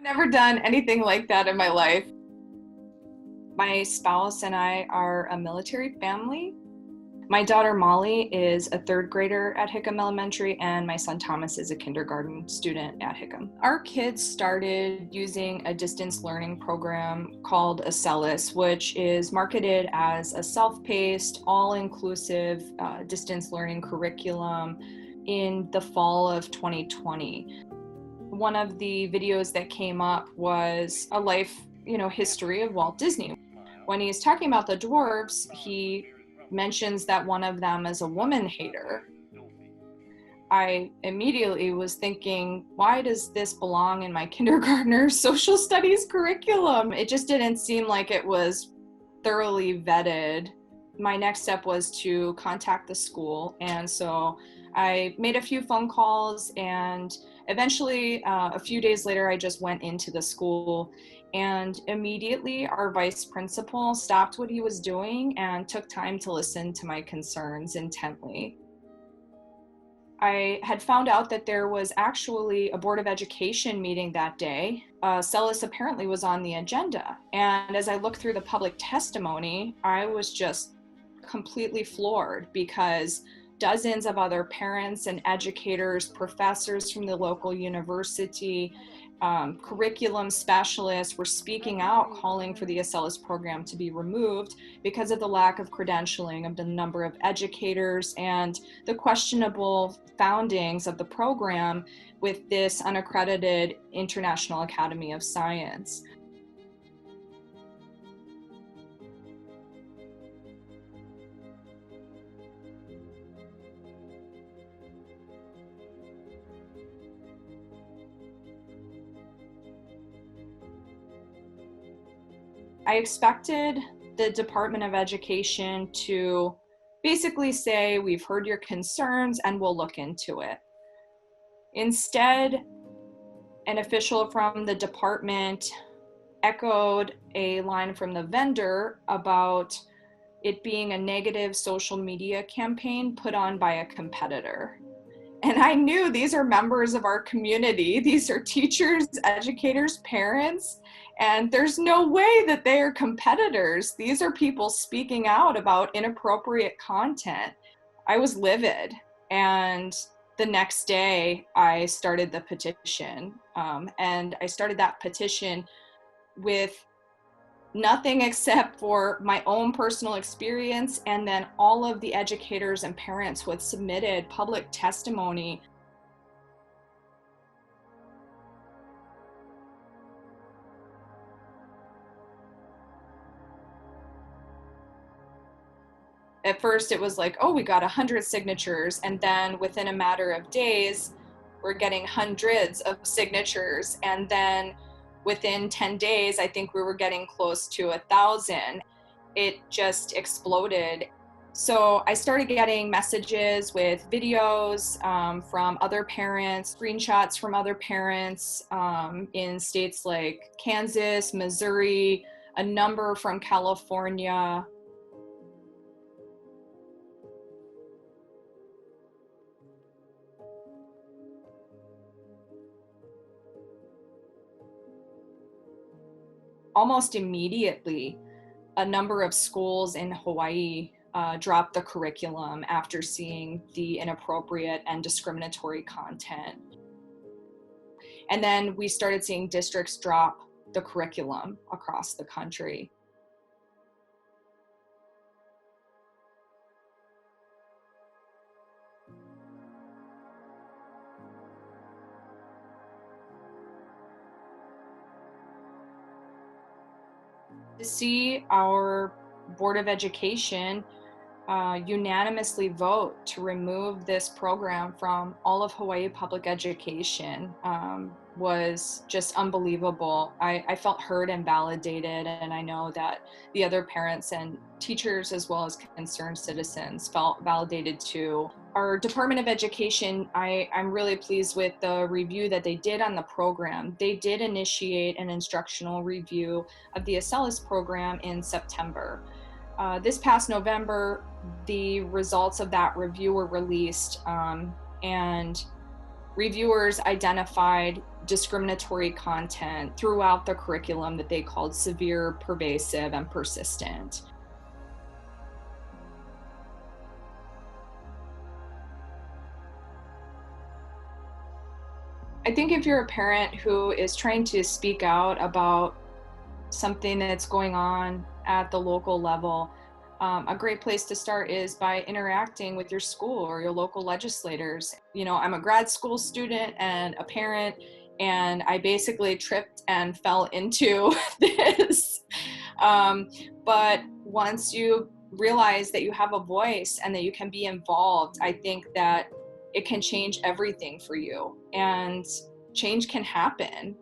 Never done anything like that in my life. My spouse and I are a military family. My daughter Molly is a third grader at Hickam Elementary, and my son Thomas is a kindergarten student at Hickam. Our kids started using a distance learning program called Acellus, which is marketed as a self-paced, all-inclusive distance learning curriculum in the fall of 2020. One of the videos that came up was a life, history of Walt Disney. When he's talking about the dwarves, he mentions that one of them is a woman hater. I immediately was thinking, why does this belong in my kindergartner social studies curriculum? It just didn't seem like it was thoroughly vetted. My next step was to contact the school, and so I made a few phone calls, and eventually a few days later I just went into the school, and immediately our vice principal stopped what he was doing and took time to listen to my concerns intently. I had found out that there was actually a Board of Education meeting that day. Acellus apparently was on the agenda, and as I looked through the public testimony, I was just completely floored because dozens of other parents and educators, professors from the local university, curriculum specialists were speaking out, calling for the Acellus program to be removed because of the lack of credentialing of the number of educators and the questionable foundings of the program with this unaccredited International Academy of Science. I expected the Department of Education to basically say, we've heard your concerns and we'll look into it. Instead, an official from the department echoed a line from the vendor about it being a negative social media campaign put on by a competitor. And I knew these are members of our community. These are teachers, educators, parents, and there's no way that they are competitors. These are people speaking out about inappropriate content. I was livid, and the next day I started the petition, and I started that petition with nothing except for my own personal experience, and then all of the educators and parents who had submitted public testimony. At first it was like, oh, we got 100 signatures, and then within a matter of days, we're getting hundreds of signatures, and then within 10 days, I think we were getting close to 1,000. It just exploded. So I started getting messages with videos from other parents, screenshots from other parents in states like Kansas, Missouri, a number from California. Almost immediately, a number of schools in Hawaii dropped the curriculum after seeing the inappropriate and discriminatory content. And then we started seeing districts drop the curriculum across the country. To see our Board of Education unanimously vote to remove this program from all of Hawaii public education was just unbelievable. I felt heard and validated, and I know that the other parents and teachers as well as concerned citizens felt validated too. Our Department of Education, I'm really pleased with the review that they did on the program. They did initiate an instructional review of the Acellus program in September. This past November, the results of that review were released, and reviewers identified discriminatory content throughout the curriculum that they called severe, pervasive, and persistent. I think if you're a parent who is trying to speak out about something that's going on at the local level, a great place to start is by interacting with your school or your local legislators. You know, I'm a grad school student and a parent, and I basically tripped and fell into this. But once you realize that you have a voice and that you can be involved, I think that it can change everything for you, and change can happen.